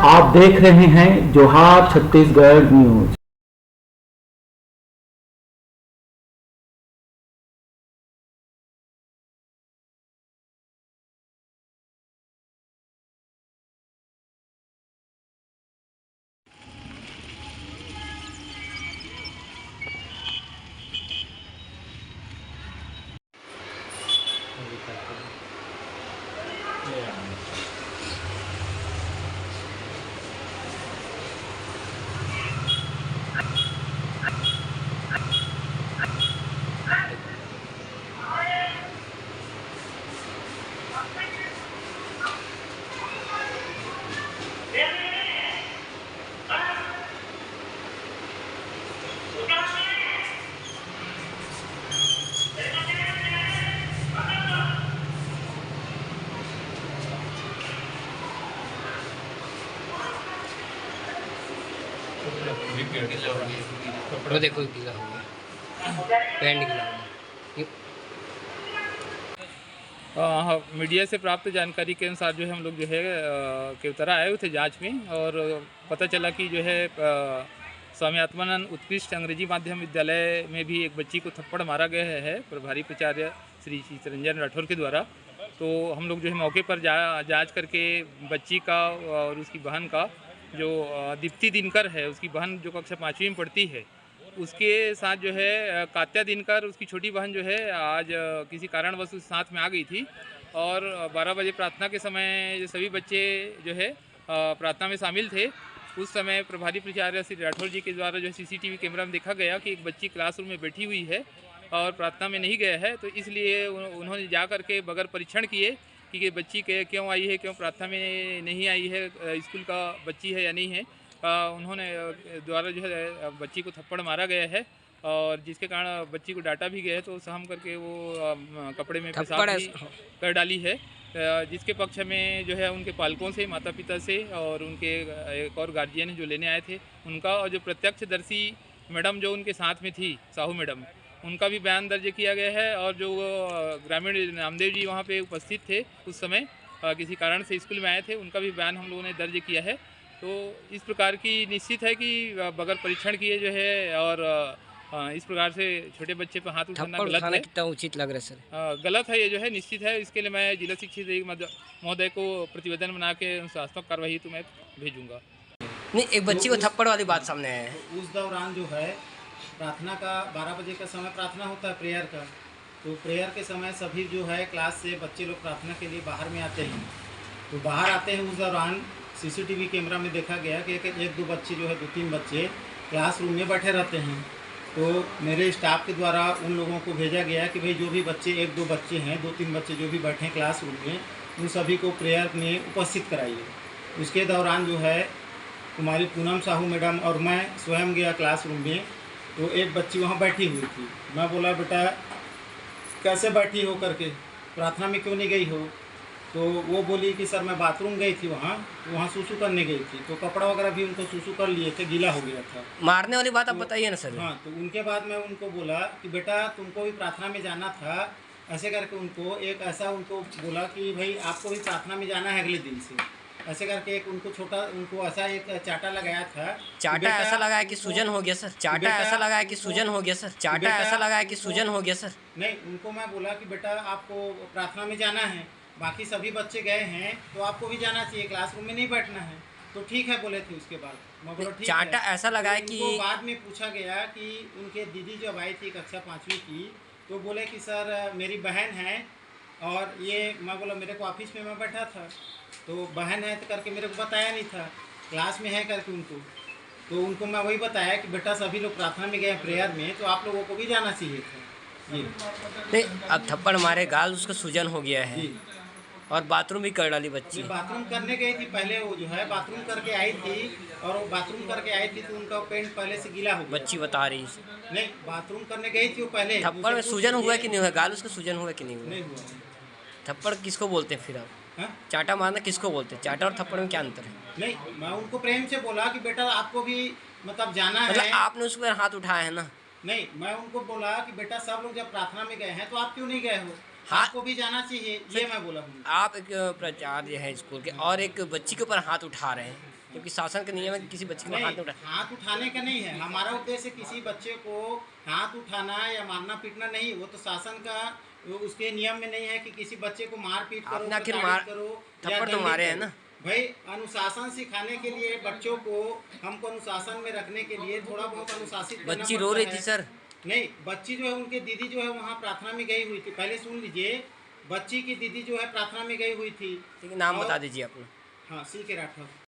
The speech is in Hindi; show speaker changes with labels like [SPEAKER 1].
[SPEAKER 1] आप देख रहे हैं जोहार छत्तीसगढ़ न्यूज।
[SPEAKER 2] वो देखो गीला हो गया, पैंट गीला हो गया।
[SPEAKER 3] हाँ, मीडिया से प्राप्त जानकारी के अनुसार जो है हम लोग जो है केवतरा आए हुए थे जांच में, और पता चला कि जो है स्वामी आत्मानंद उत्कृष्ट अंग्रेजी माध्यम विद्यालय में भी एक बच्ची को थप्पड़ मारा गया है प्रभारी प्राचार्य श्री चितरंजन राठौर के द्वारा। तो हम लोग जो है मौके पर जांच करके बच्ची का और उसकी बहन का, जो दीप्ति दिनकर है, उसकी बहन जो कक्षा 5वीं में पढ़ती है, उसके साथ जो है कात्या दिनकर उसकी छोटी बहन जो है आज किसी कारणवश उस साथ में आ गई थी, और 12 बजे प्रार्थना के समय सभी बच्चे जो है प्रार्थना में शामिल थे। उस समय प्रभारी प्राचार्य श्री राठौर जी के द्वारा जो है सीसीटीवी कैमरा में देखा गया कि एक बच्ची क्लासरूम में बैठी हुई है और प्रार्थना में नहीं गया है। तो इसलिए उन्होंने जा कर के बगैर परीक्षण किए कि ये बच्ची क्यों आई है, क्यों प्रार्थना में नहीं आई है, स्कूल का बच्ची है या नहीं है, उन्होंने द्वारा जो है बच्ची को थप्पड़ मारा गया है, और जिसके कारण बच्ची को डांटा भी गया है। तो सहम करके वो कपड़े में पेशाब भी कर डाली है, जिसके पक्ष में जो है उनके पालकों से, माता पिता से और उनके एक और गार्जियन जो लेने आए थे उनका, और जो प्रत्यक्षदर्शी मैडम जो उनके साथ में थी, साहू मैडम, उनका भी बयान दर्ज किया गया है। और जो ग्रामीण नामदेव जी वहाँ पे उपस्थित थे उस समय, किसी कारण से स्कूल में आए थे, उनका भी बयान हम लोगों ने दर्ज किया है। तो इस प्रकार की निश्चित है कि बगैर परीक्षण किए जो है, और इस प्रकार से छोटे बच्चे पर हाथ उठाना गलत है।
[SPEAKER 2] कितना उचित लग रहा है सर?
[SPEAKER 3] गलत है ये जो है, निश्चित है। इसके लिए मैं जिला शिक्षित महोदय को प्रतिवेदन बना के अनुशासनात्मक कार्रवाई तो मैं भेजूंगा।
[SPEAKER 2] नहीं, एक बच्ची को थप्पड़ वाली बात सामने आया है।
[SPEAKER 4] उस दौरान जो है प्रार्थना का 12 बजे का समय प्रार्थना होता है प्रेयर का, तो प्रेयर के समय सभी जो है क्लास से बच्चे लोग प्रार्थना के लिए बाहर में आते हैं। तो बाहर आते हैं, उस दौरान सीसीटीवी कैमरा में देखा गया कि एक दो बच्चे जो है, 2-3 बच्चे क्लासरूम में बैठे रहते हैं। तो मेरे स्टाफ के द्वारा उन लोगों को भेजा गया कि भाई जो भी बच्चे, 1-2 बच्चे हैं, 2-3 बच्चे जो भी बैठे हैं क्लासरूम में, उन सभी को प्रेयर में उपस्थित कराइए। उसके दौरान जो है कुमारी पूनम साहू मैडम और मैं स्वयं गया क्लासरूम में, तो एक बच्ची वहाँ बैठी हुई थी। मैं बोला, बेटा कैसे बैठी हो करके, प्रार्थना में क्यों नहीं गई हो? तो वो बोली कि सर मैं बाथरूम गई थी, वहाँ सूसू करने गई थी, तो कपड़ा वगैरह भी उनको सूसू कर लिए थे, गीला हो गया था।
[SPEAKER 2] मारने वाली बात आप बताइए ना सर।
[SPEAKER 4] हाँ, तो उनके बाद मैं उनको बोला कि बेटा तुमको भी प्रार्थना में जाना था, ऐसे करके उनको एक ऐसा उनको बोला कि भाई आपको भी प्रार्थना में जाना है अगले दिन से, ऐसे करके एक उनको छोटा, उनको ऐसा एक चाटा लगाया था।
[SPEAKER 2] चाटा ऐसा लगाया कि सूजन हो गया सर? चाटा ऐसा लगाया कि सूजन हो गया सर? चाटा ऐसा लगाया कि सूजन हो गया सर?
[SPEAKER 4] नहीं, उनको मैं बोला कि बेटा आपको प्रार्थना में जाना है, बाकी सभी बच्चे गए हैं तो आपको भी जाना चाहिए, क्लासरूम में नहीं बैठना है। तो ठीक है बोले थे। उसके बाद मैं बोला ठीक है।
[SPEAKER 2] चाटा ऐसा लगाया कि
[SPEAKER 4] बाद में पूछा गया कि उनके दीदी जब आई थी कक्षा 5वीं की, तो बोले कि सर मेरी बहन है, और ये मैं बोला मेरे को ऑफिस में मैं बैठा था, तो बहन है तो करके मेरे को बताया नहीं था, क्लास में है करके उनको। तो उनको मैं वही बताया कि बेटा सभी लोग प्रार्थना में गए प्रेयर में, तो आप लोगों को भी जाना चाहिए था। जी
[SPEAKER 2] नहीं, अब थप्पड़ मारे, गाल उसका सूजन हो गया है, और बाथरूम भी कर डाली बच्ची।
[SPEAKER 4] बाथरूम करने गई थी पहले, वो जो है बाथरूम करके आई थी, और वो बाथरूम करके आई थी तो उनका पेंट पहले से गीला हो गया।
[SPEAKER 2] बच्ची बता रही है।
[SPEAKER 4] नहीं, बाथरूम करने गई थी वो पहले।
[SPEAKER 2] थप्पड़ में सूजन हुआ कि नहीं हुआ? गाल उसका सूजन हुआ कि नहीं हुआ?
[SPEAKER 4] नहीं हुआ।
[SPEAKER 2] थप्पड़ किसको बोलते हैं फिर आप?
[SPEAKER 4] हाँ?
[SPEAKER 2] चाटा मारना किसको बोलते हैं? चाटा और थप्पड़ में क्या अंतर है?
[SPEAKER 4] नहीं, मैं उनको प्रेम से बोला कि बेटा आपको भी मतलब जाना है।
[SPEAKER 2] मतलब आपने उस पर हाथ उठाया है ना?
[SPEAKER 4] नहीं, मैं उनको बोला कि बेटा सब लोग जब प्रार्थना में गए हैं तो आप क्यों नहीं गए हो,
[SPEAKER 2] हाँ।
[SPEAKER 4] आपको भी जाना चाहिए, ये मैं बोला हूँ।
[SPEAKER 2] आप एक प्राचार्य है स्कूल के और एक बच्ची के ऊपर हाथ उठा रहे हैं, क्योंकि शासन का नियम है कि किसी बच्चे को हाथ नहीं
[SPEAKER 4] नहीं,
[SPEAKER 2] उठाए।
[SPEAKER 4] हाथ उठाने का नहीं है। हमारा उद्देश्य किसी बच्चे को हाथ उठाना या मारना पीटना नहीं। वो तो शासन का उसके नियम में नहीं है कि किसी बच्चे को मार पीट करो,
[SPEAKER 2] आपने आखिर
[SPEAKER 4] प्रताड़ित
[SPEAKER 2] मार-
[SPEAKER 4] करो या
[SPEAKER 2] थप्पड़ तो
[SPEAKER 4] दंडित
[SPEAKER 2] मारे हैं
[SPEAKER 4] करो।
[SPEAKER 2] ना।
[SPEAKER 4] भाई अनुशासन सिखाने के लिए बच्चों को हमको अनुशासन में रखने के लिए थोड़ा बहुत अनुशासित करना
[SPEAKER 2] बच्ची रो
[SPEAKER 4] पड़ता
[SPEAKER 2] रही
[SPEAKER 4] है।
[SPEAKER 2] थी सर।
[SPEAKER 4] नहीं, बच्ची जो है उनके दीदी जो है वहाँ प्रार्थना में गई हुई थी। पहले सुन लीजिए, बच्ची की दीदी जो है प्रार्थना में गई हुई थी।
[SPEAKER 2] ठीक है, नाम
[SPEAKER 4] और-
[SPEAKER 2] बता दीजिए अपना।
[SPEAKER 4] हाँ, सी के राठौर।